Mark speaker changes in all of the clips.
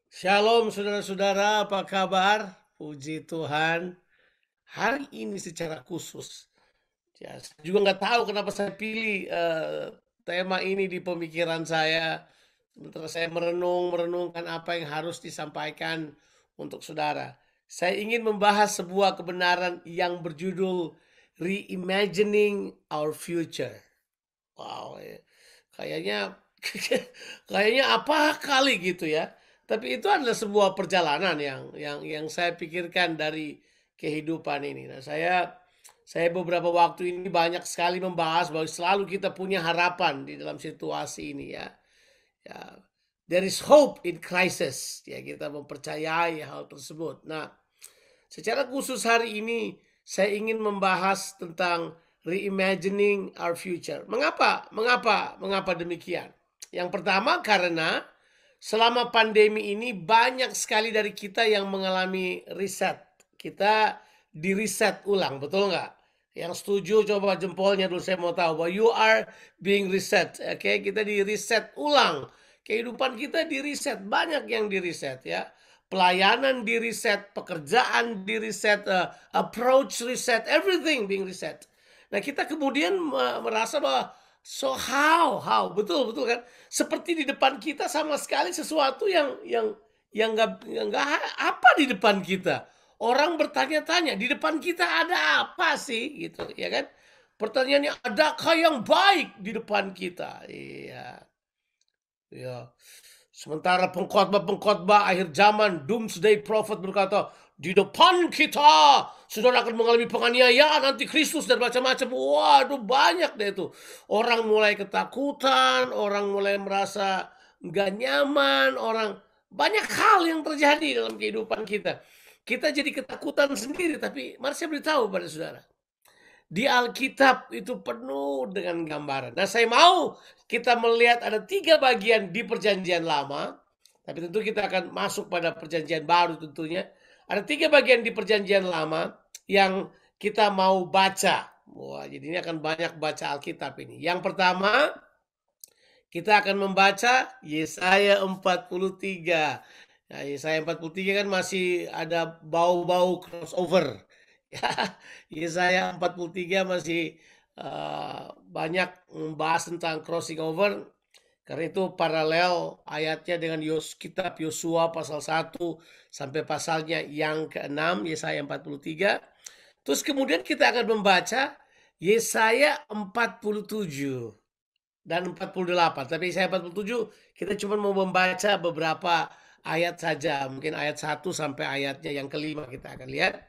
Speaker 1: Shalom saudara-saudara, apa kabar? Puji Tuhan. Hari ini secara khusus, ya, saya juga nggak tahu kenapa saya pilih tema ini di pemikiran saya. Sementara saya merenungkan apa yang harus disampaikan untuk saudara. Saya ingin membahas sebuah kebenaran yang berjudul Reimagining Our Future. Wow, ya. Kayaknya kayaknya apa kali gitu ya. Tapi itu adalah sebuah perjalanan yang saya pikirkan dari kehidupan ini. Nah, saya beberapa waktu ini banyak sekali membahas bahwa selalu kita punya harapan di dalam situasi ini ya. Ya, there is hope in crisis. Ya, kita mempercayai hal tersebut. Nah, secara khusus hari ini saya ingin membahas tentang reimagining our future. Mengapa? Mengapa demikian? Yang pertama karena selama pandemi ini banyak sekali dari kita yang mengalami reset. Kita di reset ulang, betul nggak? Yang setuju coba jempolnya dulu, saya mau tahu bahwa you are being reset. Oke, kita di reset ulang. Kehidupan kita di reset, banyak yang di reset ya. Pelayanan di reset, pekerjaan di reset, approach reset, everything being reset. Nah, kita kemudian merasa bahwa so how betul betul kan? Seperti di depan kita sama sekali sesuatu yang nggak apa di depan kita. Orang bertanya-tanya di depan kita ada apa sih gitu ya kan? Pertanyaannya adakah yang baik di depan kita? Iya. Ya. Sementara pengkhotbah-pengkhotbah akhir zaman, doomsday prophet berkata, di depan kita saudara akan mengalami penganiayaan antikristus dan macam-macam. Waduh, banyak deh itu. Orang mulai ketakutan, orang mulai merasa nggak nyaman, orang banyak hal yang terjadi dalam kehidupan kita. Kita jadi ketakutan sendiri, tapi mari saya beritahu pada saudara. Di Alkitab itu penuh dengan gambaran. Nah, saya mau kita melihat ada 3 bagian di perjanjian lama, tapi tentu kita akan masuk pada perjanjian baru tentunya. Ada 3 bagian di perjanjian lama yang kita mau baca. Wah, jadi ini akan banyak baca Alkitab ini. Yang pertama, kita akan membaca Yesaya 43. Nah, Yesaya 43 kan masih ada bau-bau crossover. Ya, Yesaya 43 masih banyak membahas tentang crossing over karena itu paralel ayatnya dengan kitab Yosua pasal 1 sampai pasalnya yang ke-6 Yesaya 43. Terus kemudian kita akan membaca Yesaya 47 dan 48. Tapi Yesaya 47 kita cuma mau membaca beberapa ayat saja, mungkin ayat 1 sampai ayatnya yang kelima kita akan lihat.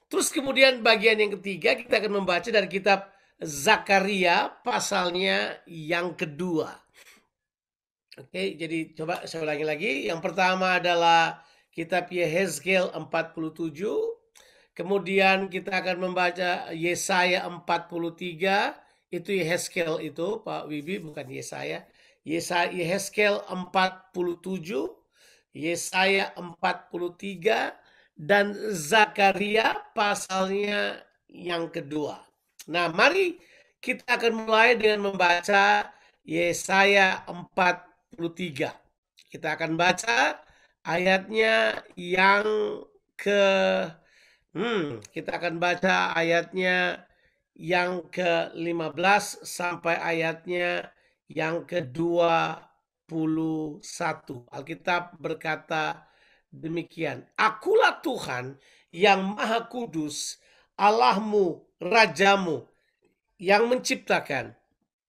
Speaker 1: Terus kemudian bagian yang ketiga kita akan membaca dari kitab Zakaria pasalnya yang kedua. Oke, jadi coba saya ulangi lagi. Yang pertama adalah kitab Yehezkel 47. Kemudian kita akan membaca Yesaya 43. Itu Yehezkel itu, Pak Wibi, bukan Yesaya. Yehezkel 47, Yesaya 43, dan Zakaria pasalnya yang kedua. Nah, mari kita akan mulai dengan membaca Yesaya 43. Kita akan baca ayatnya yang ke kita akan baca ayatnya yang ke-15 sampai ayatnya yang ke-21. Alkitab berkata demikian. Akulah Tuhan yang Maha Kudus, Allahmu, Rajamu, yang menciptakan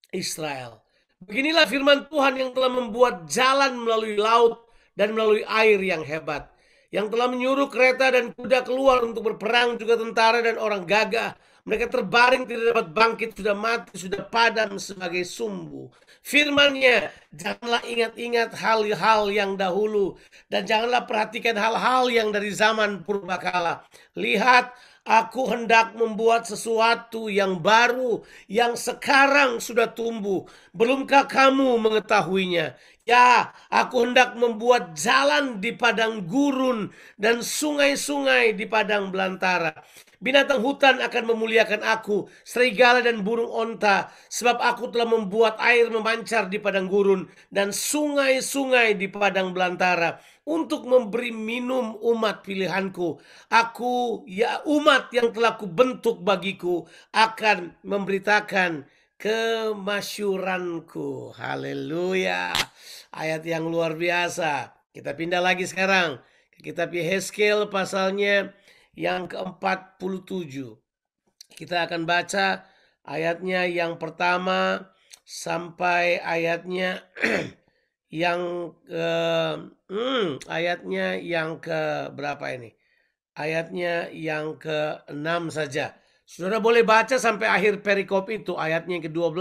Speaker 1: Israel. Beginilah firman Tuhan yang telah membuat jalan melalui laut dan melalui air yang hebat, yang telah menyuruh kereta dan kuda keluar untuk berperang, juga tentara dan orang gagah. Mereka terbaring tidak dapat bangkit, sudah mati, sudah padam sebagai sumbu. Firman-Nya, janganlah ingat-ingat hal-hal yang dahulu, dan janganlah perhatikan hal-hal yang dari zaman purbakala. Lihat, aku hendak membuat sesuatu yang baru, yang sekarang sudah tumbuh. Belumkah kamu mengetahuinya? Ya, aku hendak membuat jalan di padang gurun dan sungai-sungai di padang belantara. Binatang hutan akan memuliakan aku, serigala dan burung onta, sebab aku telah membuat air memancar di padang gurun dan sungai-sungai di padang belantara. untuk memberi minum umat pilihanku. Aku, ya umat yang telah kubentuk bagiku, akan memberitakan kemasyuranku. Haleluya. Ayat yang luar biasa. Kita pindah lagi sekarang ke kitab Yehezkiel pasalnya yang ke-47. Kita akan baca ayatnya yang pertama sampai ayatnya yang ayatnya yang ke berapa ini? Ayatnya yang ke-6 saja. Saudara boleh baca sampai akhir perikop itu, ayatnya yang ke-12.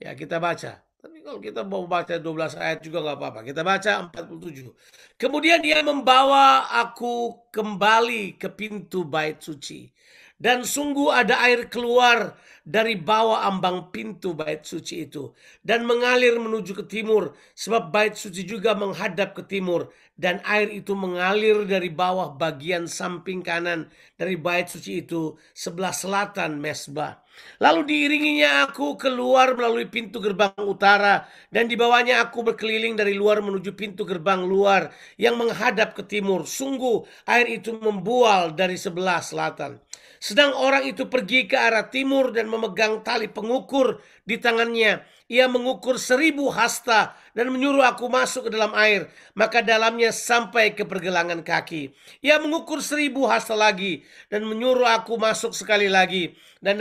Speaker 1: Ya, kita baca. Tapi kalau kita mau baca 12 ayat juga nggak apa-apa. Kita baca 47. Kemudian dia membawa aku kembali ke pintu bait suci. Dan sungguh ada air keluar dari bawah ambang pintu bait suci itu dan mengalir menuju ke timur, sebab bait suci juga menghadap ke timur, dan air itu mengalir dari bawah bagian samping kanan dari bait suci itu sebelah selatan mezbah. Lalu diiringinya aku keluar melalui pintu gerbang utara, dan dibawanya aku berkeliling dari luar menuju pintu gerbang luar yang menghadap ke timur. Sungguh air itu membual dari sebelah selatan. Sedang orang itu pergi ke arah timur dan memegang tali pengukur di tangannya. Ia mengukur 1000 hasta dan menyuruh aku masuk ke dalam air, maka dalamnya sampai ke pergelangan kaki. Ia mengukur 1000 hasta lagi dan menyuruh aku masuk sekali lagi, dan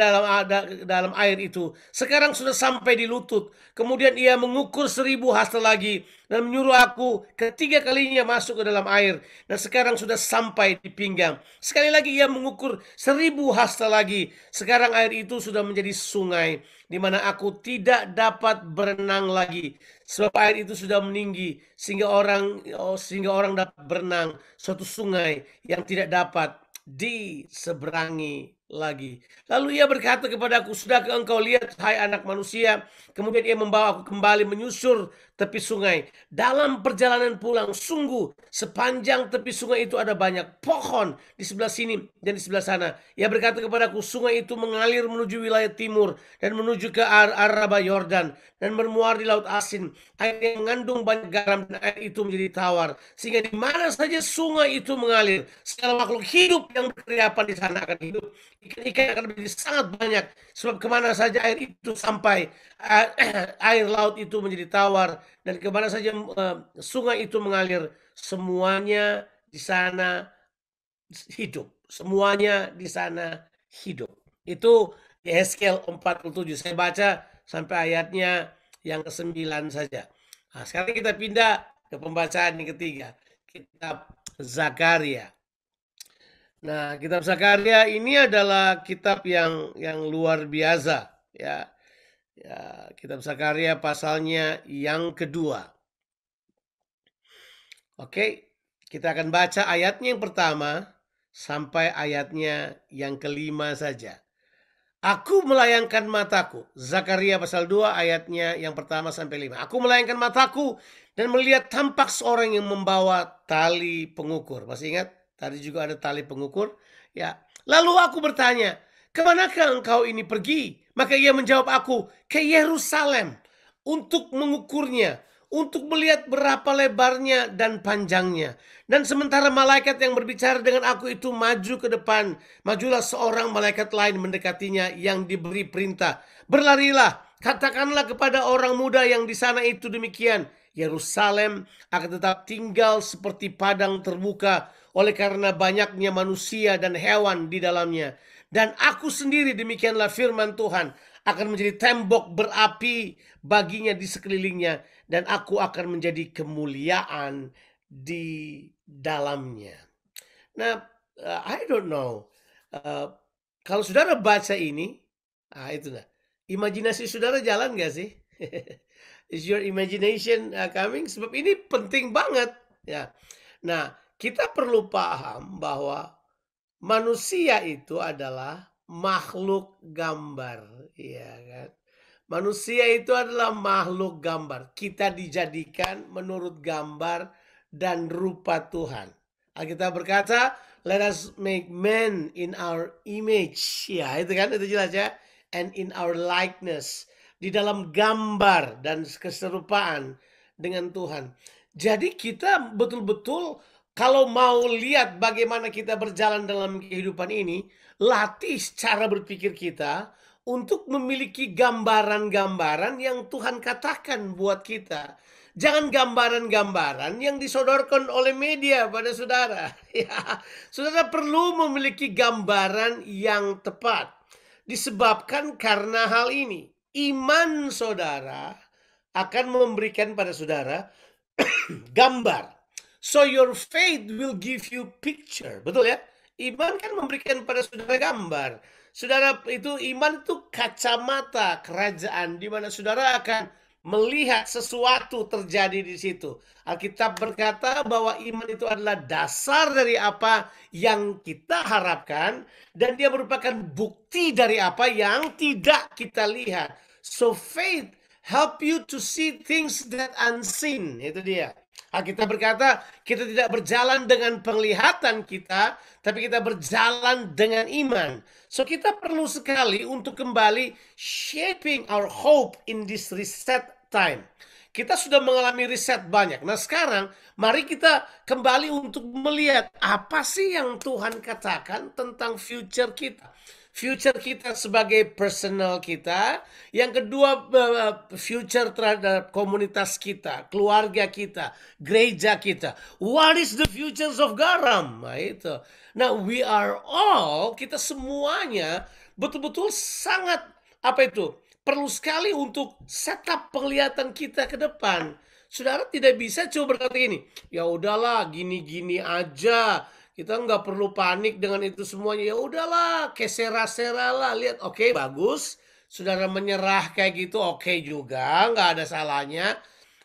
Speaker 1: dalam air itu sekarang sudah sampai di lutut. Kemudian ia mengukur 1000 hasta lagi dan menyuruh aku ketiga kalinya masuk ke dalam air, dan sekarang sudah sampai di pinggang. Sekali lagi ia mengukur 1000 hasta lagi. Sekarang air itu sudah menjadi sungai di mana aku tidak dapat berenang lagi, sebab air itu sudah meninggi sehingga orang dapat berenang, suatu sungai yang tidak dapat diseberangi lagi. Lalu ia berkata kepadaku, sudahkah engkau lihat, hai anak manusia? Kemudian ia membawa aku kembali menyusur tepi sungai. Dalam perjalanan pulang, sungguh sepanjang tepi sungai itu ada banyak pohon di sebelah sini dan di sebelah sana. Ia berkata kepadaku, sungai itu mengalir menuju wilayah timur dan menuju ke Araba Yordan dan bermuar di Laut Asin. Air yang mengandung banyak garam, dan air itu menjadi tawar, sehingga di mana saja sungai itu mengalir, segala makhluk hidup yang berkeriapan di sana akan hidup. Ikan-ikan akan menjadi sangat banyak, sebab kemana saja air itu sampai, air laut itu menjadi tawar, dan kemana saja sungai itu mengalir, semuanya di sana hidup. Semuanya di sana hidup. Itu Yehezkiel 47. Saya baca sampai ayatnya yang ke-9 saja. Nah, sekarang kita pindah ke pembacaan yang ketiga. Kitab Zakaria. Nah, kitab Zakaria ini adalah kitab yang luar biasa, ya. Ya, kitab Zakaria pasalnya yang kedua. Oke, kita akan baca ayatnya yang pertama sampai ayatnya yang kelima saja. Aku melayangkan mataku. Zakaria pasal 2 ayatnya yang pertama sampai 5. Aku melayangkan mataku dan melihat tampak seorang yang membawa tali pengukur. Masih ingat? Tadi juga ada tali pengukur. Ya. Lalu aku bertanya, kemanakah engkau ini pergi? Maka ia menjawab aku, ke Yerusalem untuk mengukurnya, untuk melihat berapa lebarnya dan panjangnya. Dan sementara malaikat yang berbicara dengan aku itu maju ke depan, majulah seorang malaikat lain mendekatinya yang diberi perintah, berlarilah, katakanlah kepada orang muda yang di sana itu demikian, Yerusalem akan tetap tinggal seperti padang terbuka oleh karena banyaknya manusia dan hewan di dalamnya. Dan aku sendiri, demikianlah firman Tuhan, akan menjadi tembok berapi baginya di sekelilingnya, dan aku akan menjadi kemuliaan di dalamnya. Nah, I don't know. Kalau saudara baca ini, itu nah, imajinasi saudara jalan gak sih? Is your imagination coming? Sebab ini penting banget, ya. Nah, kita perlu paham bahwa manusia itu adalah makhluk gambar, ya kan? Manusia itu adalah makhluk gambar. Kita dijadikan menurut gambar dan rupa Tuhan. Alkitab berkata, let us make man in our image. Ya, itu kan, itu jelas ya. And in our likeness. Di dalam gambar dan keserupaan dengan Tuhan. Jadi kita betul-betul kalau mau lihat bagaimana kita berjalan dalam kehidupan ini, latih cara berpikir kita untuk memiliki gambaran-gambaran yang Tuhan katakan buat kita. Jangan gambaran-gambaran yang disodorkan oleh media pada saudara. Ya, saudara perlu memiliki gambaran yang tepat. Disebabkan karena hal ini, iman saudara akan memberikan pada saudara gambar. So your faith will give you picture. Betul ya? Iman kan memberikan pada saudara gambar. Saudara itu iman itu kacamata kerajaan di mana saudara akan melihat sesuatu terjadi di situ. Alkitab berkata bahwa iman itu adalah dasar dari apa yang kita harapkan dan dia merupakan bukti dari apa yang tidak kita lihat. So faith help you to see things that unseen. Itu dia. Alkitab berkata, kita tidak berjalan dengan penglihatan kita, tapi kita berjalan dengan iman. So kita perlu sekali untuk kembali shaping our hope in this reset time. Kita sudah mengalami riset banyak. Nah sekarang mari kita kembali untuk melihat apa sih yang Tuhan katakan tentang future kita. Future kita sebagai personal kita. Yang kedua, future terhadap komunitas kita, keluarga kita, gereja kita. What is the futures of Garam? Nah itu. Nah we are all, kita semuanya betul-betul sangat, apa itu? Perlu sekali untuk setup penglihatan kita ke depan. Saudara tidak bisa coba berkata gini, ya udahlah gini-gini aja. Kita nggak perlu panik dengan itu semuanya. Ya udahlah, kesera-sera lah. Lihat, oke, bagus. Saudara menyerah kayak gitu, oke juga. Nggak ada salahnya.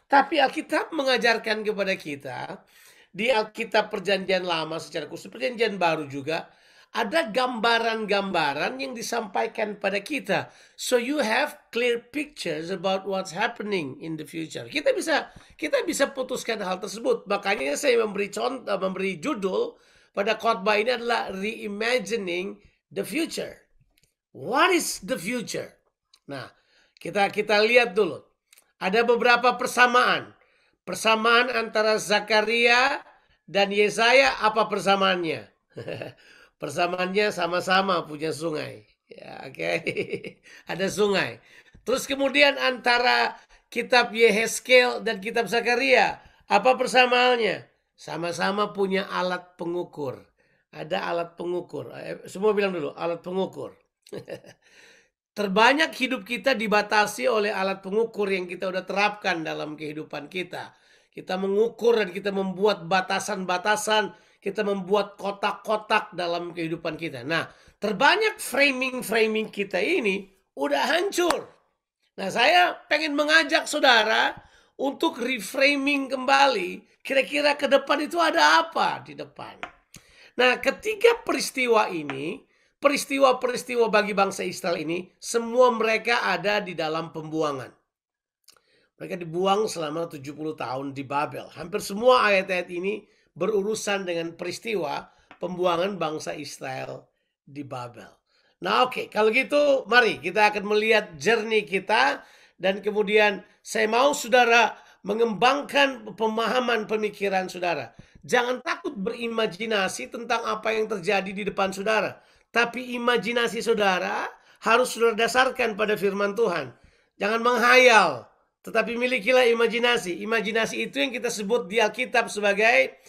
Speaker 1: Tapi Alkitab mengajarkan kepada kita, di Alkitab Perjanjian Lama secara khusus, Perjanjian Baru juga, ada gambaran-gambaran yang disampaikan pada kita. So you have clear pictures about what's happening in the future. Kita bisa putuskan hal tersebut. Makanya saya memberi judul pada khotbah ini adalah reimagining the future. What is the future? Nah, kita lihat dulu. Ada beberapa persamaan. Persamaan antara Zakaria dan Yesaya, apa persamaannya? Persamaannya sama-sama punya sungai. Ya, oke. Ada sungai. Terus kemudian antara kitab Yehezkel dan kitab Zakaria, apa persamaannya? Sama-sama punya alat pengukur. Ada alat pengukur. Semua bilang dulu, alat pengukur. Terbanyak hidup kita dibatasi oleh alat pengukur yang kita udah terapkan dalam kehidupan kita. Kita mengukur dan kita membuat batasan-batasan, kita membuat kotak-kotak dalam kehidupan kita. Nah, terbanyak framing-framing kita ini udah hancur. Nah, saya pengen mengajak saudara untuk reframing kembali. Kira-kira ke depan itu ada apa di depan? Nah, ketiga peristiwa ini, peristiwa-peristiwa bagi bangsa Israel ini, semua mereka ada di dalam pembuangan. Mereka dibuang selama 70 tahun di Babel. Hampir semua ayat-ayat ini berurusan dengan peristiwa pembuangan bangsa Israel di Babel. Nah oke, kalau gitu mari kita akan melihat journey kita. Dan kemudian saya mau saudara mengembangkan pemahaman pemikiran saudara. Jangan takut berimajinasi tentang apa yang terjadi di depan saudara. Tapi imajinasi saudara harus saudara dasarkan pada firman Tuhan. Jangan menghayal, tetapi milikilah imajinasi. Imajinasi itu yang kita sebut di Alkitab sebagai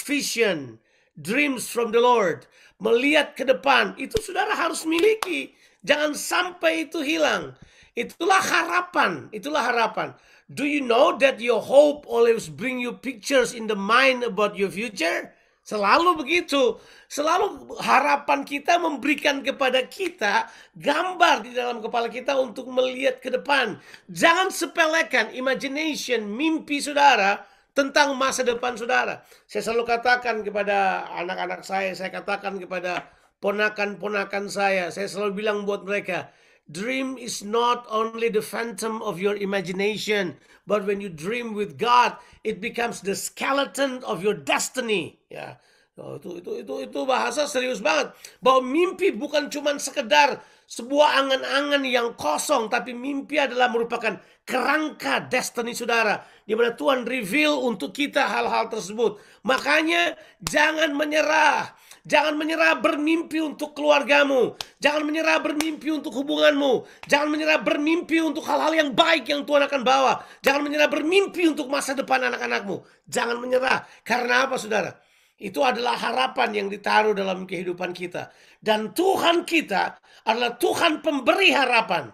Speaker 1: vision, dreams from the Lord. Melihat ke depan, itu saudara harus miliki. Jangan sampai itu hilang. Itulah harapan, itulah harapan. Do you know that your hope always bring you pictures in the mind about your future? Selalu begitu. Selalu harapan kita memberikan kepada kita gambar di dalam kepala kita untuk melihat ke depan. Jangan sepelekan imagination, mimpi saudara tentang masa depan saudara. Saya selalu katakan kepada anak-anak saya katakan kepada ponakan-ponakan saya selalu bilang buat mereka, dream is not only the phantom of your imagination, but when you dream with God, it becomes the skeleton of your destiny. Ya, Oh, itu bahasa serius banget. Bahwa mimpi bukan cuma sekedar sebuah angan-angan yang kosong, tapi mimpi adalah merupakan kerangka destiny saudara, di mana Tuhan reveal untuk kita hal-hal tersebut. Makanya jangan menyerah. Jangan menyerah bermimpi untuk keluargamu. Jangan menyerah bermimpi untuk hubunganmu. Jangan menyerah bermimpi untuk hal-hal yang baik yang Tuhan akan bawa. Jangan menyerah bermimpi untuk masa depan anak-anakmu. Jangan menyerah. Karena apa saudara? Itu adalah harapan yang ditaruh dalam kehidupan kita. Dan Tuhan kita adalah Tuhan pemberi harapan.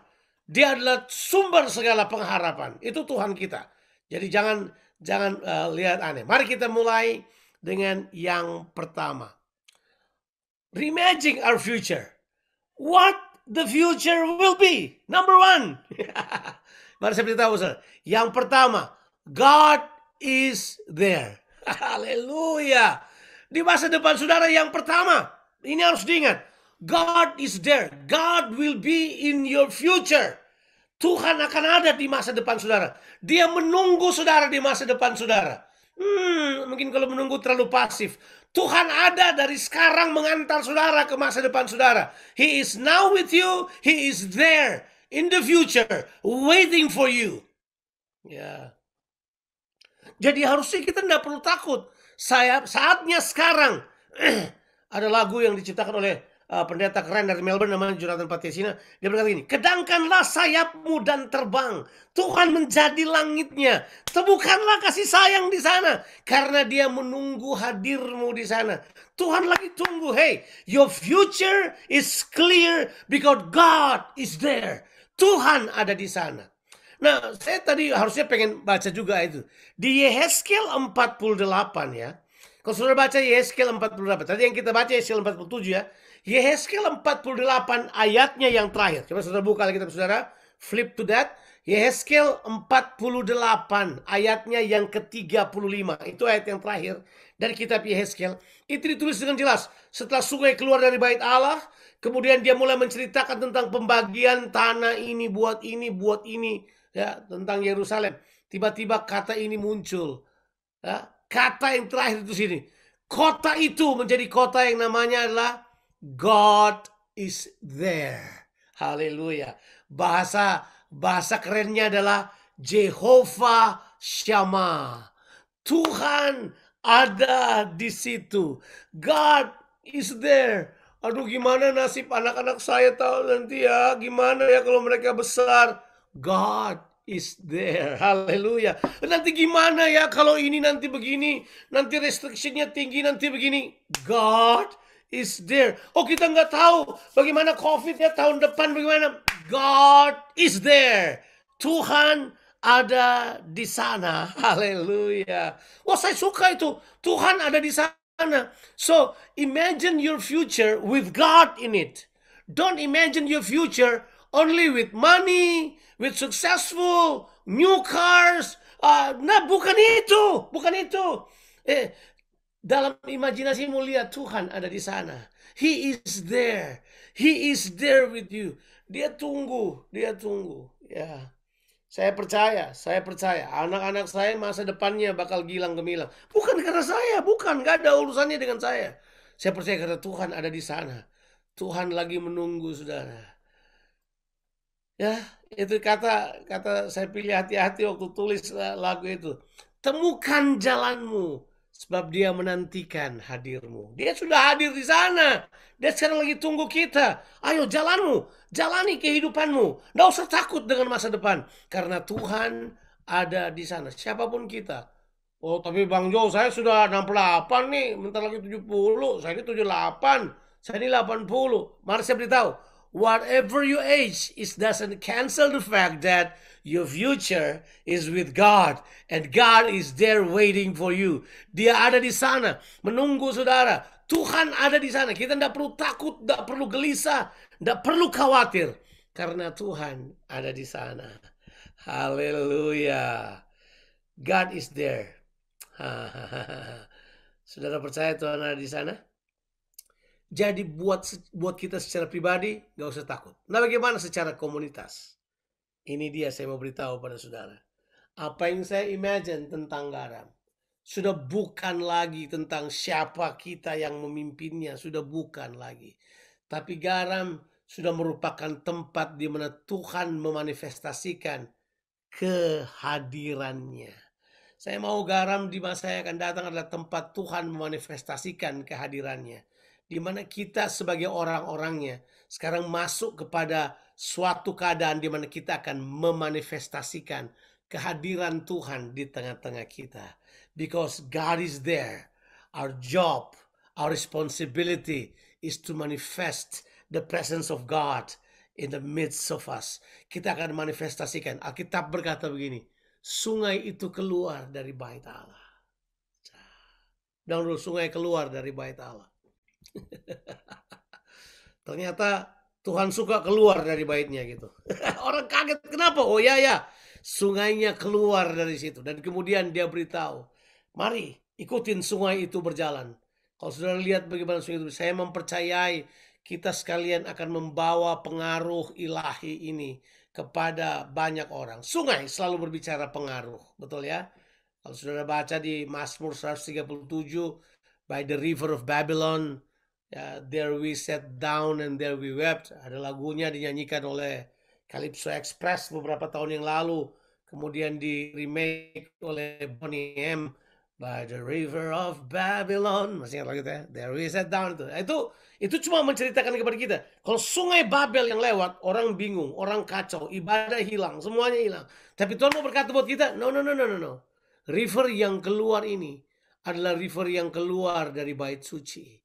Speaker 1: Dia adalah sumber segala pengharapan. Itu Tuhan kita. Jadi jangan lihat aneh. Mari kita mulai dengan yang pertama. Reimagine our future. What the future will be. Number one. Mari saya beritahu saudara. Yang pertama, God is there. Haleluya. Di masa depan saudara yang pertama, ini harus diingat. God is there. God will be in your future. Tuhan akan ada di masa depan saudara. Dia menunggu saudara di masa depan saudara. Mungkin kalau menunggu terlalu pasif. Tuhan ada dari sekarang mengantar saudara ke masa depan saudara. He is now with you. He is there in the future, waiting for you. Ya. Jadi harusnya kita tidak perlu takut. Saatnya sekarang. Ada lagu yang diciptakan oleh pendeta keren dari Melbourne namanya Jonathan Patesina. Dia berkata gini, kedangkanlah sayapmu dan terbang. Tuhan menjadi langitnya. Temukanlah kasih sayang di sana. Karena dia menunggu hadirmu di sana. Tuhan lagi tunggu. Hey, your future is clear because God is there. Tuhan ada di sana. Nah, saya tadi harusnya pengen baca juga itu. Di Yehezkiel 48 ya. Kalau saudara baca Yehezkiel 48. Tadi yang kita baca Yehezkiel 47 ya. Yehezkiel 48 ayatnya yang terakhir. Coba saudara buka lagi saudara. Flip to that. Yehezkiel 48 ayatnya yang ke-35. Itu ayat yang terakhir dari kitab Yehezkiel. Itu ditulis dengan jelas. Setelah sungai keluar dari bait Allah. Kemudian dia mulai menceritakan tentang pembagian tanah ini buat ini. Ya, tentang Yerusalem. Tiba-tiba kata ini muncul. Ya, kata yang terakhir itu sini. Kota itu menjadi kota yang namanya adalah God is there. Haleluya. Bahasa kerennya adalah Jehovah Shammah. Tuhan ada di situ. God is there. Aduh, gimana nasib anak-anak saya tahu nanti ya. Gimana ya kalau mereka besar. God is there. Haleluya. Nanti gimana ya kalau ini nanti begini. Nanti restrictionnya tinggi nanti begini. God is there. Oh, kita nggak tahu bagaimana COVID ya tahun depan bagaimana. God is there. Tuhan ada di sana. Haleluya. Oh, saya suka itu. Tuhan ada di sana. So, imagine your future with God in it. Don't imagine your future only with money, with successful, new cars. Nah, bukan itu. Dalam imajinasimu lihat Tuhan ada di sana. He is there. He is there with you. Dia tunggu. Ya. Saya percaya. Anak-anak saya masa depannya bakal gilang gemilang. Bukan karena saya, nggak ada urusannya dengan saya. Saya percaya karena Tuhan ada di sana. Tuhan lagi menunggu saudara. Ya, itu kata saya pilih hati-hati waktu tulis lagu itu. Temukan jalanmu, sebab dia menantikan hadirmu. Dia sudah hadir di sana. Dia sekarang lagi tunggu kita. Ayo jalanmu, jalani kehidupanmu. Nggak usah takut dengan masa depan. Karena Tuhan ada di sana. Siapapun kita. Oh, tapi Bang Jo, saya sudah 68 nih. Bentar lagi 70. Saya ini 78. Saya ini 80. Mari saya beritahu. Whatever your age, it doesn't cancel the fact that your future is with God. And God is there waiting for you. Dia ada di sana, menunggu saudara. Tuhan ada di sana. Kita tidak perlu takut, tidak perlu gelisah, tidak perlu khawatir. Karena Tuhan ada di sana. Haleluya. God is there. Saudara percaya Tuhan ada di sana? Jadi buat kita secara pribadi gak usah takut. Nah, bagaimana secara komunitas? Ini dia saya mau beritahu pada saudara. Apa yang saya imagine tentang garam. Sudah bukan lagi tentang siapa kita yang memimpinnya, sudah bukan lagi. Tapi garam sudah merupakan tempat di mana Tuhan memanifestasikan kehadirannya. Saya mau garam di masa yang akan datang adalah tempat Tuhan memanifestasikan kehadirannya. Di mana kita sebagai orang-orangnya sekarang masuk kepada suatu keadaan di mana kita akan memanifestasikan kehadiran Tuhan di tengah-tengah kita. Because God is there. Our job, our responsibility is to manifest the presence of God in the midst of us. Kita akan manifestasikan. Alkitab berkata begini, sungai itu keluar dari bait Allah. Dan sungai keluar dari bait Allah. Ternyata Tuhan suka keluar dari baitnya gitu. Orang kaget, kenapa? Oh ya, sungainya keluar dari situ. Dan kemudian dia beritahu, mari ikutin sungai itu berjalan. Kalau sudah lihat bagaimana sungai itu, saya mempercayai kita sekalian akan membawa pengaruh ilahi ini kepada banyak orang. Sungai selalu berbicara pengaruh, betul ya? Kalau sudah baca di Mazmur 137, by the river of Babylon, there we sat down and there we wept. Ada lagunya dinyanyikan oleh Calypso Express beberapa tahun yang lalu. Kemudian di remake oleh Bonnie M. By the river of Babylon. Masih ingat lagu itu ya? There we sat down. Itu cuma menceritakan kepada kita. Kalau sungai Babel yang lewat, orang bingung, orang kacau, ibadah hilang, semuanya hilang. Tapi Tuhan mau berkata buat kita, no. River yang keluar ini adalah river yang keluar dari bait suci.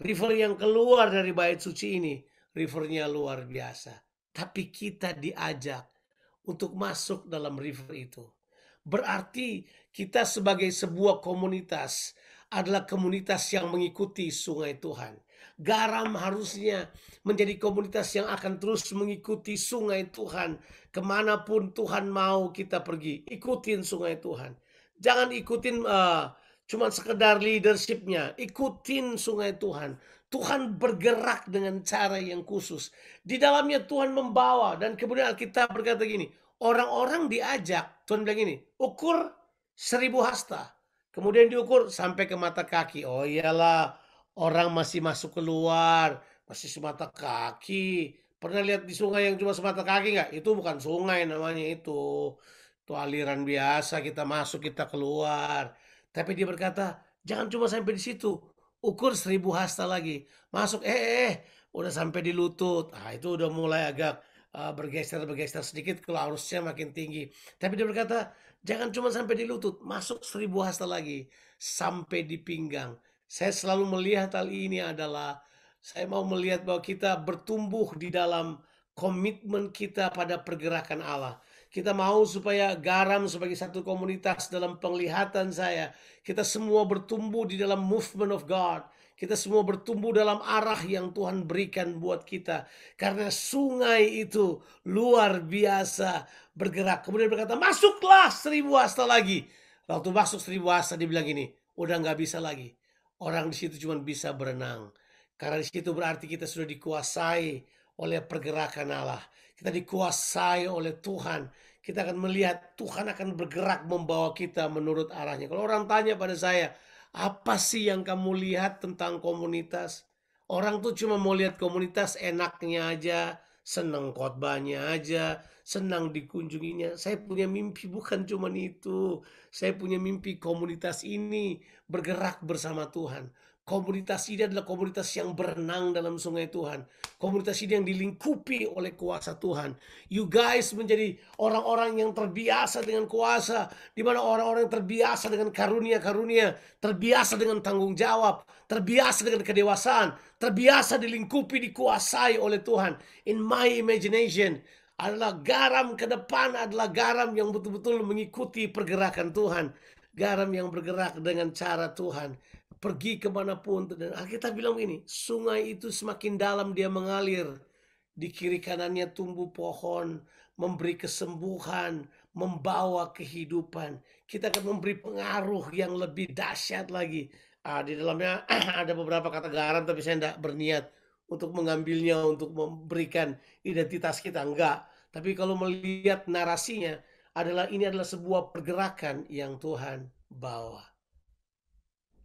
Speaker 1: River yang keluar dari bait suci ini, rivernya luar biasa. Tapi kita diajak untuk masuk dalam river itu. Berarti kita sebagai sebuah komunitas adalah komunitas yang mengikuti sungai Tuhan. Garam harusnya menjadi komunitas yang akan terus mengikuti sungai Tuhan. Kemanapun Tuhan mau kita pergi, ikutin sungai Tuhan. Jangan ikutin cuma sekedar leadershipnya, ikutin sungai Tuhan. Tuhan bergerak dengan cara yang khusus. Di dalamnya Tuhan membawa, dan kemudian Alkitab berkata gini, orang-orang diajak, Tuhan bilang gini, ukur 1000 hasta. Kemudian diukur sampai ke mata kaki. Oh iyalah, orang masih masuk keluar, masih semata kaki. Pernah lihat di sungai yang cuma semata kaki nggak? Itu bukan sungai namanya itu. Itu aliran biasa, kita masuk, kita keluar. Tapi dia berkata, jangan cuma sampai di situ. Ukur 1000 hasta lagi. Masuk, udah sampai di lutut. Itu udah mulai agak bergeser sedikit kalau arusnya makin tinggi. Tapi dia berkata, jangan cuma sampai di lutut. Masuk 1000 hasta lagi. Sampai di pinggang. Saya selalu melihat hal ini adalah, saya mau melihat bahwa kita bertumbuh di dalam komitmen kita pada pergerakan Allah. Kita mau supaya garam sebagai satu komunitas dalam penglihatan saya. Kita semua bertumbuh di dalam movement of God. Kita semua bertumbuh dalam arah yang Tuhan berikan buat kita. Karena sungai itu luar biasa bergerak. Kemudian berkata, masuklah 1000 hasta lagi. Waktu masuk 1000 hasta dia bilang gini, udah gak bisa lagi. Orang di situ cuma bisa berenang. Karena di situ berarti kita sudah dikuasai oleh pergerakan Allah. Kita dikuasai oleh Tuhan. Kita akan melihat Tuhan akan bergerak membawa kita menurut arahnya. Kalau orang tanya pada saya, apa sih yang kamu lihat tentang komunitas? Orang tuh cuma mau lihat komunitas enaknya aja, senang khotbahnya aja, senang dikunjunginya. Saya punya mimpi bukan cuma itu. Saya punya mimpi komunitas ini bergerak bersama Tuhan. Komunitas ini adalah komunitas yang berenang dalam sungai Tuhan. Komunitas ini yang dilingkupi oleh kuasa Tuhan. You guys menjadi orang-orang yang terbiasa dengan kuasa. Di mana orang-orang yang terbiasa dengan karunia-karunia. Terbiasa dengan tanggung jawab. Terbiasa dengan kedewasaan. Terbiasa dilingkupi, dikuasai oleh Tuhan. In my imagination, adalah garam ke depan, adalah garam yang betul-betul mengikuti pergerakan Tuhan. Garam yang bergerak dengan cara Tuhan. Pergi kemanapun. Dan Alkitab bilang ini, sungai itu semakin dalam dia mengalir. Di kiri kanannya tumbuh pohon, memberi kesembuhan, membawa kehidupan. Kita akan memberi pengaruh yang lebih dahsyat lagi. Di dalamnya ada beberapa kata garam, tapi saya tidak berniat untuk mengambilnya, untuk memberikan identitas kita. Enggak. Tapi kalau melihat narasinya, ini adalah sebuah pergerakan yang Tuhan bawa.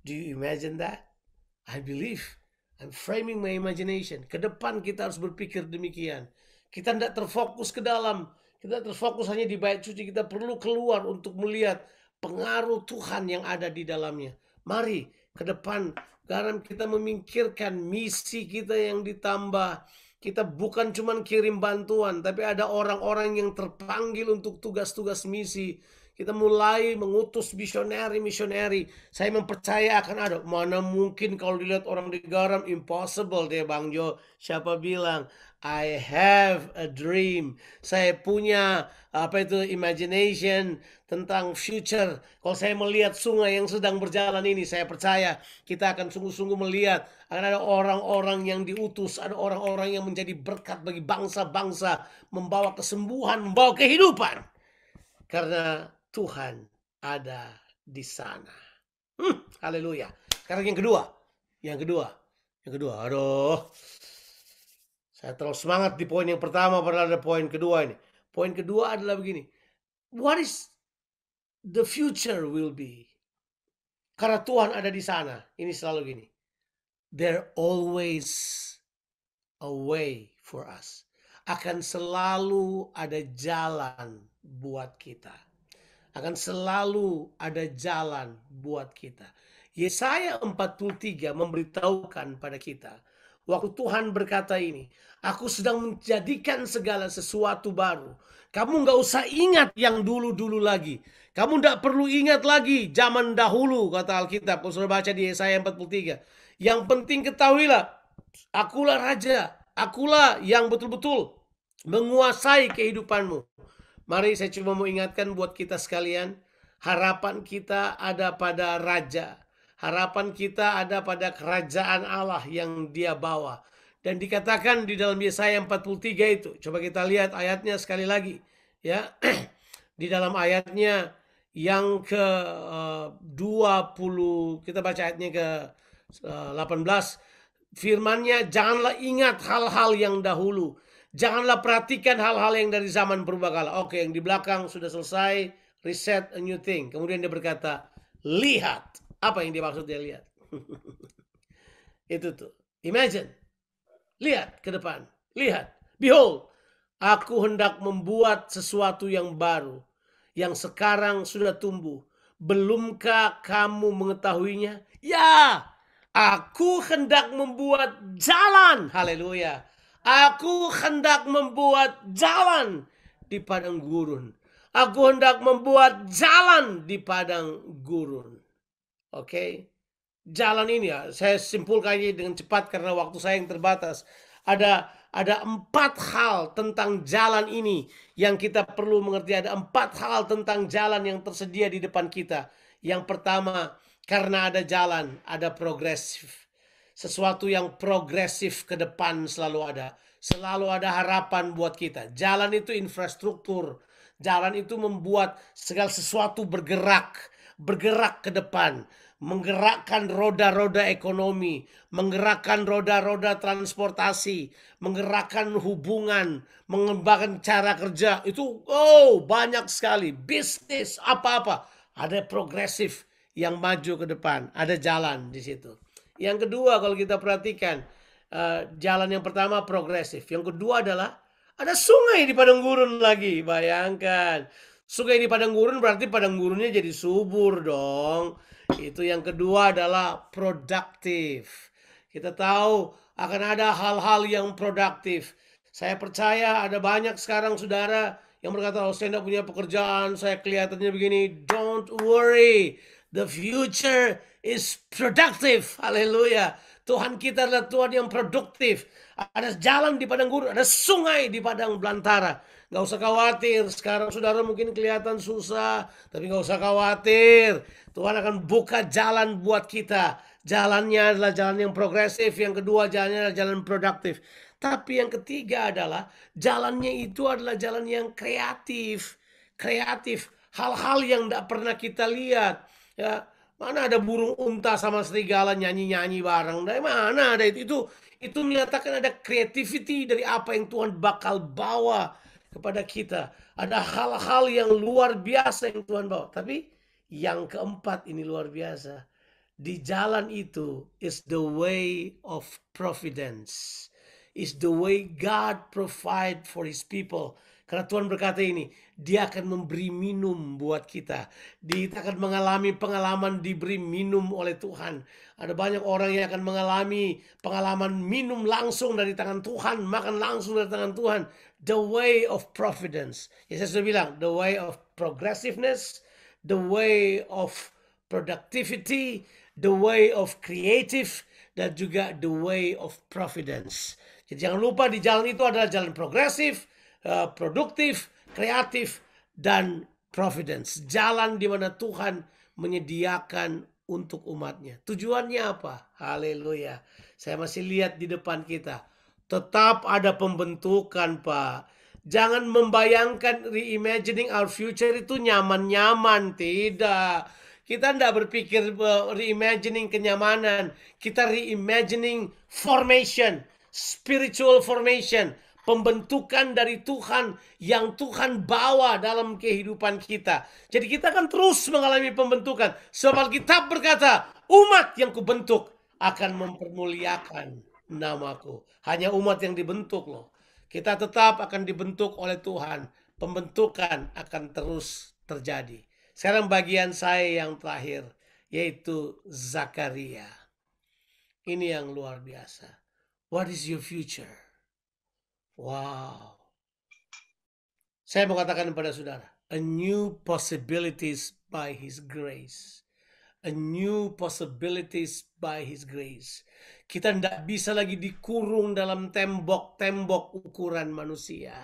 Speaker 1: Do you imagine that? I believe. I'm framing my imagination. Ke depan kita harus berpikir demikian. Kita tidak terfokus ke dalam. Kita terfokus hanya di bait suci. Kita perlu keluar untuk melihat pengaruh Tuhan yang ada di dalamnya. Mari ke depan, garam kita memikirkan misi kita yang ditambah. Kita bukan cuma kirim bantuan, tapi ada orang-orang yang terpanggil untuk tugas-tugas misi. Kita mulai mengutus misioneri. Saya mempercaya akan ada. Mana mungkin kalau dilihat orang di garam, impossible deh Bang Jo. Siapa bilang? I have a dream. Saya punya imagination tentang future. Kalau saya melihat sungai yang sedang berjalan ini, saya percaya kita akan sungguh-sungguh melihat akan ada orang-orang yang diutus, ada orang-orang yang menjadi berkat bagi bangsa-bangsa, membawa kesembuhan, membawa kehidupan. Karena Tuhan ada di sana. Haleluya. Sekarang yang kedua. Aduh. Saya terlalu semangat di poin yang pertama padahal ada poin kedua ini. Poin kedua adalah begini. What is the future will be? Karena Tuhan ada di sana. Ini selalu gini. There always a way for us. Akan selalu ada jalan buat kita. Akan selalu ada jalan buat kita. Yesaya 43 memberitahukan pada kita. Waktu Tuhan berkata ini, aku sedang menjadikan segala sesuatu baru. Kamu gak usah ingat yang dulu-dulu lagi. Kamu gak perlu ingat lagi zaman dahulu, kata Alkitab. Kalau sudah baca di Yesaya 43. Yang penting ketahuilah, akulah raja. Akulah yang betul-betul menguasai kehidupanmu. Mari saya cuma mau ingatkan buat kita sekalian. Harapan kita ada pada raja. Harapan kita ada pada kerajaan Allah yang dia bawa. Dan dikatakan di dalam Yesaya 43 itu. Coba kita lihat ayatnya sekali lagi. Ya, di dalam ayatnya yang ke 20. Kita baca ayatnya ke 18. Firmannya, janganlah ingat hal-hal yang dahulu. Janganlah perhatikan hal-hal yang dari zaman purbakala. Oke, yang di belakang sudah selesai. Reset a new thing. Kemudian dia berkata, lihat. Apa yang dia maksud dia lihat? Itu tuh. Imagine. Lihat ke depan. Lihat. Behold. Aku hendak membuat sesuatu yang baru. Yang sekarang sudah tumbuh. Belumkah kamu mengetahuinya? Ya. Aku hendak membuat jalan. Haleluya. Aku hendak membuat jalan di padang gurun. Aku hendak membuat jalan di padang gurun. Oke. Jalan ini ya, saya simpulkannya dengan cepat karena waktu saya yang terbatas. Ada 4 hal tentang jalan ini yang kita perlu mengerti. Ada 4 hal tentang jalan yang tersedia di depan kita. Yang pertama, karena ada jalan, ada progresif. Sesuatu yang progresif ke depan selalu ada. Selalu ada harapan buat kita. Jalan itu infrastruktur. Jalan itu membuat segala sesuatu bergerak ke depan. Menggerakkan roda-roda ekonomi. Menggerakkan roda-roda transportasi. Menggerakkan hubungan. Mengembangkan cara kerja. Itu banyak sekali. Bisnis apa-apa. Ada progresif yang maju ke depan. Ada jalan di situ. Yang kedua kalau kita perhatikan, jalan yang pertama progresif. Yang kedua adalah ada sungai di padang gurun lagi. Bayangkan. Sungai di padang gurun berarti padang gurunnya jadi subur dong. Itu yang kedua adalah produktif. Kita tahu akan ada hal-hal yang produktif. Saya percaya ada banyak sekarang saudara yang berkata, saya tidak punya pekerjaan, saya kelihatannya begini. Don't worry. The future is productive. Haleluya. Tuhan kita adalah Tuhan yang produktif. Ada jalan di padang gurun, ada sungai di padang belantara. Gak usah khawatir. Sekarang saudara mungkin kelihatan susah, tapi gak usah khawatir. Tuhan akan buka jalan buat kita. Jalannya adalah jalan yang progresif. Yang kedua jalannya adalah jalan produktif. Tapi yang ketiga adalah jalannya itu adalah jalan yang kreatif. Kreatif. Hal-hal yang tidak pernah kita lihat. Ya, mana ada burung unta sama serigala nyanyi-nyanyi bareng? Dari mana ada itu? Itu menyatakan ada creativity dari apa yang Tuhan bakal bawa kepada kita. Ada hal-hal yang luar biasa yang Tuhan bawa. Tapi yang keempat ini luar biasa. di jalan itu is the way of providence. Is the way God provide for his people. Karena Tuhan berkata ini, dia akan memberi minum buat kita. Kita akan mengalami pengalaman diberi minum oleh Tuhan. Ada banyak orang yang akan mengalami pengalaman minum langsung dari tangan Tuhan, makan langsung dari tangan Tuhan. The way of providence. Ya saya sudah bilang, the way of progressiveness, the way of productivity, the way of creative, dan juga the way of providence. Jadi jangan lupa di jalan itu adalah jalan progresif, produktif, kreatif, dan providence. Jalan di mana Tuhan menyediakan untuk umatnya. Tujuannya apa? Haleluya. Saya masih lihat di depan kita. Tetap ada pembentukan, Pak. Jangan membayangkan reimagining our future itu nyaman-nyaman. Tidak. Kita tidak berpikir reimagining kenyamanan. Kita reimagining formation. Spiritual formation. Pembentukan dari Tuhan yang Tuhan bawa dalam kehidupan kita. Jadi kita akan terus mengalami pembentukan. Sebab Alkitab berkata, umat yang kubentuk akan mempermuliakan namaku. Hanya umat yang dibentuk loh. Kita tetap akan dibentuk oleh Tuhan. Pembentukan akan terus terjadi. Sekarang bagian saya yang terakhir, yaitu Zakaria. Ini yang luar biasa. What is your future? Wow. Saya mau katakan kepada saudara, a new possibilities by his grace. A new possibilities by his grace. Kita tidak bisa lagi dikurung dalam tembok-tembok ukuran manusia.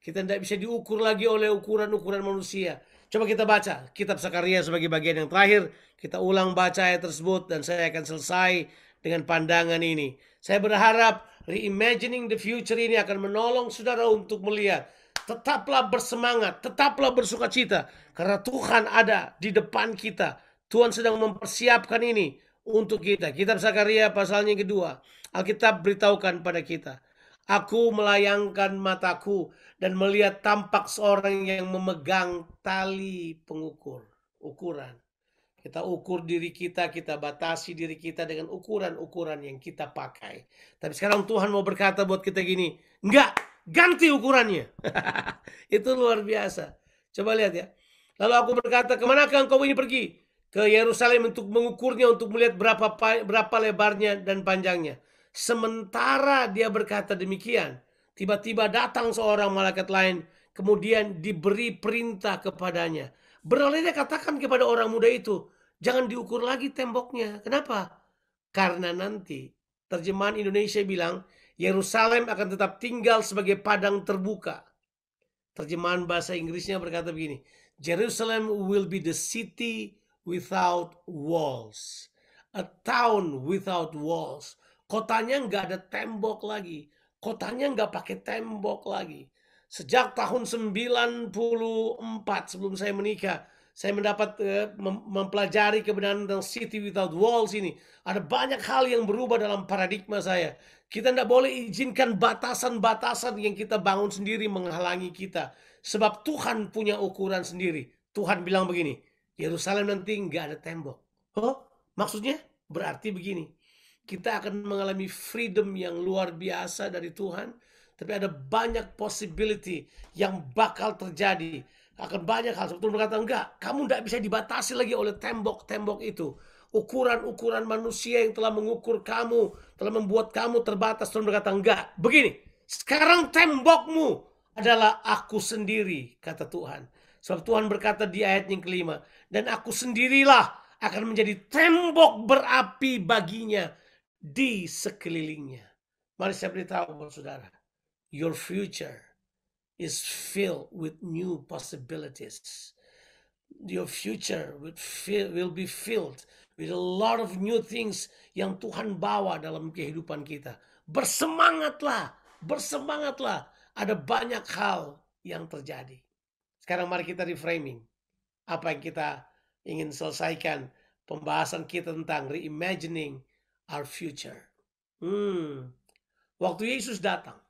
Speaker 1: Kita tidak bisa diukur lagi oleh ukuran-ukuran manusia. Coba kita baca kitab Zakaria sebagai bagian yang terakhir. Kita ulang baca ayat tersebut dan saya akan selesai dengan pandangan ini. Saya berharap reimagining the future ini akan menolong saudara untuk melihat. Tetaplah bersemangat, tetaplah bersukacita. Karena Tuhan ada di depan kita. Tuhan sedang mempersiapkan ini untuk kita. Kitab Zakaria pasalnya yang kedua. Alkitab beritahukan pada kita. Aku melayangkan mataku dan melihat tampak seorang yang memegang tali pengukur. Ukuran. Kita ukur diri kita batasi diri kita dengan ukuran-ukuran yang kita pakai. Tapi sekarang Tuhan mau berkata buat kita gini, enggak, ganti ukurannya. Itu luar biasa. Coba lihat ya. Lalu aku berkata, kemanakah engkau ini pergi? Ke Yerusalem untuk mengukurnya, untuk melihat berapa lebarnya dan panjangnya. Sementara dia berkata demikian, tiba-tiba datang seorang malaikat lain, kemudian diberi perintah kepadanya. Beroleh dia katakan kepada orang muda itu, jangan diukur lagi temboknya. Kenapa? Karena nanti terjemahan Indonesia bilang Yerusalem akan tetap tinggal sebagai padang terbuka. Terjemahan bahasa Inggrisnya berkata begini, Jerusalem will be the city without walls. A town without walls. Kotanya nggak ada tembok lagi. Kotanya nggak pakai tembok lagi. Sejak tahun 94 sebelum saya menikah, saya mendapat mempelajari kebenaran tentang city without walls ini. Ada banyak hal yang berubah dalam paradigma saya. Kita tidak boleh izinkan batasan-batasan yang kita bangun sendiri menghalangi kita. Sebab Tuhan punya ukuran sendiri. Tuhan bilang begini, Yerusalem nanti nggak ada tembok. Oh, maksudnya berarti begini. Kita akan mengalami freedom yang luar biasa dari Tuhan. Tapi ada banyak possibility yang bakal terjadi. Akan banyak hal. Sebetulnya berkata, enggak, kamu tidak bisa dibatasi lagi oleh tembok-tembok itu. Ukuran-ukuran manusia yang telah mengukur kamu, telah membuat kamu terbatas. Tuhan berkata, enggak. Begini, sekarang tembokmu adalah aku sendiri, kata Tuhan. Sebab Tuhan berkata di ayat yang kelima, dan aku sendirilah akan menjadi tembok berapi baginya di sekelilingnya. Mari saya beritahu kepada saudara, your future is filled with new possibilities. Your future will be filled with a lot of new things yang Tuhan bawa dalam kehidupan kita. Bersemangatlah, bersemangatlah. Ada banyak hal yang terjadi. Sekarang mari kita reframing. Apa yang kita ingin selesaikan. Pembahasan kita tentang reimagining our future. Waktu Yesus datang,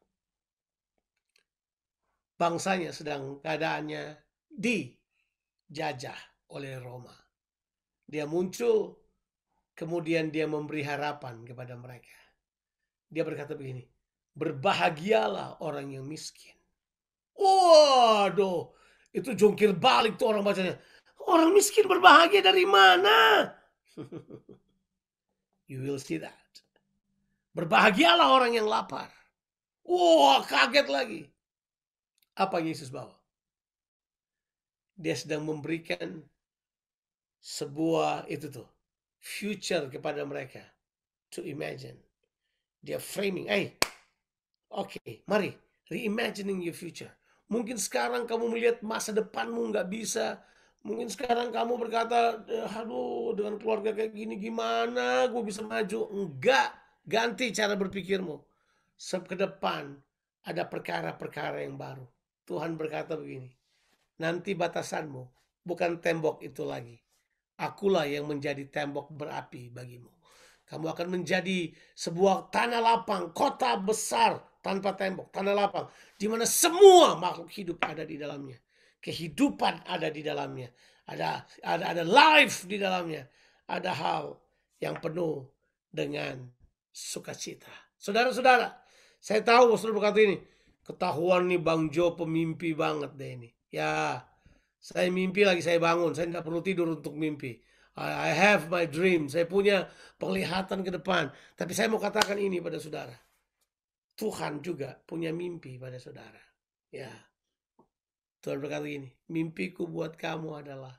Speaker 1: bangsanya sedang keadaannya dijajah oleh Roma. Dia muncul Kemudian dia memberi harapan kepada mereka. Dia berkata begini, berbahagialah orang yang miskin. Waduh, itu jungkir balik tuh orang bacanya. Orang miskin berbahagia dari mana? You will see that. Berbahagialah orang yang lapar. Wah, kaget lagi. Apa Yesus bawa? Dia sedang memberikan sebuah future kepada mereka to imagine. Dia framing, oke, mari reimagining your future. Mungkin sekarang kamu melihat masa depanmu nggak bisa. Mungkin sekarang kamu berkata, aduh, dengan keluarga kayak gini gimana gue bisa maju? Enggak, ganti cara berpikirmu. Ke depan ada perkara-perkara yang baru. Tuhan berkata begini, nanti batasanmu bukan tembok itu lagi. Akulah yang menjadi tembok berapi bagimu. Kamu akan menjadi sebuah tanah lapang, kota besar tanpa tembok, tanah lapang, di mana semua makhluk hidup ada di dalamnya. Kehidupan ada di dalamnya. Ada life di dalamnya. Ada hal yang penuh dengan sukacita. Saudara-saudara, saya tahu saudara berkata ini, ketahuan nih Bang Jo pemimpi banget deh ini. Ya, saya mimpi lagi, saya bangun. Saya tidak perlu tidur untuk mimpi. I have my dream. Saya punya penglihatan ke depan. Tapi saya mau katakan ini pada saudara. Tuhan juga punya mimpi pada saudara. Ya. Tuhan berkata ini, mimpiku buat kamu adalah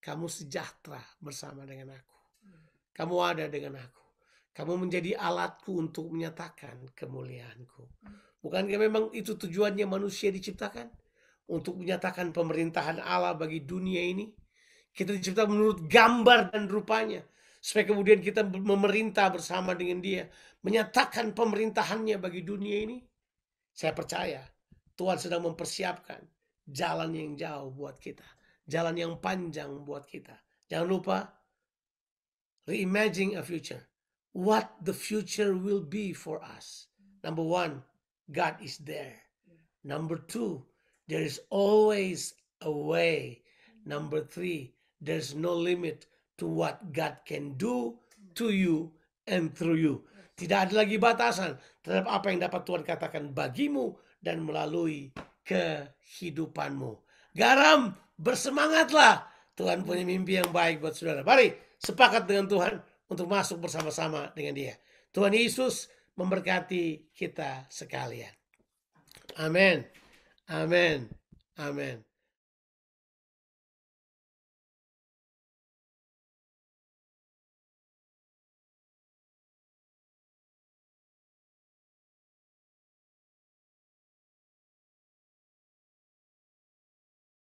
Speaker 1: kamu sejahtera bersama dengan aku. Kamu ada dengan aku. Kamu menjadi alatku untuk menyatakan kemuliaanku. Bukankah memang itu tujuannya manusia diciptakan? Untuk menyatakan pemerintahan Allah bagi dunia ini. Kita diciptakan menurut gambar dan rupanya. Supaya kemudian kita memerintah bersama dengan dia. Menyatakan pemerintahannya bagi dunia ini. Saya percaya Tuhan sedang mempersiapkan jalan yang jauh buat kita. Jalan yang panjang buat kita. Jangan lupa, reimagine a future. What the future will be for us. Number one, God is there. Number two, there is always a way. Number three, there's no limit to what God can do to you and through you. Tidak ada lagi batasan terhadap apa yang dapat Tuhan katakan bagimu dan melalui kehidupanmu. Garam, bersemangatlah. Tuhan punya mimpi yang baik buat saudara. Mari sepakat dengan Tuhan untuk masuk bersama-sama dengan dia. Tuhan Yesus memberkati kita sekalian. Amin. Amin. Amin.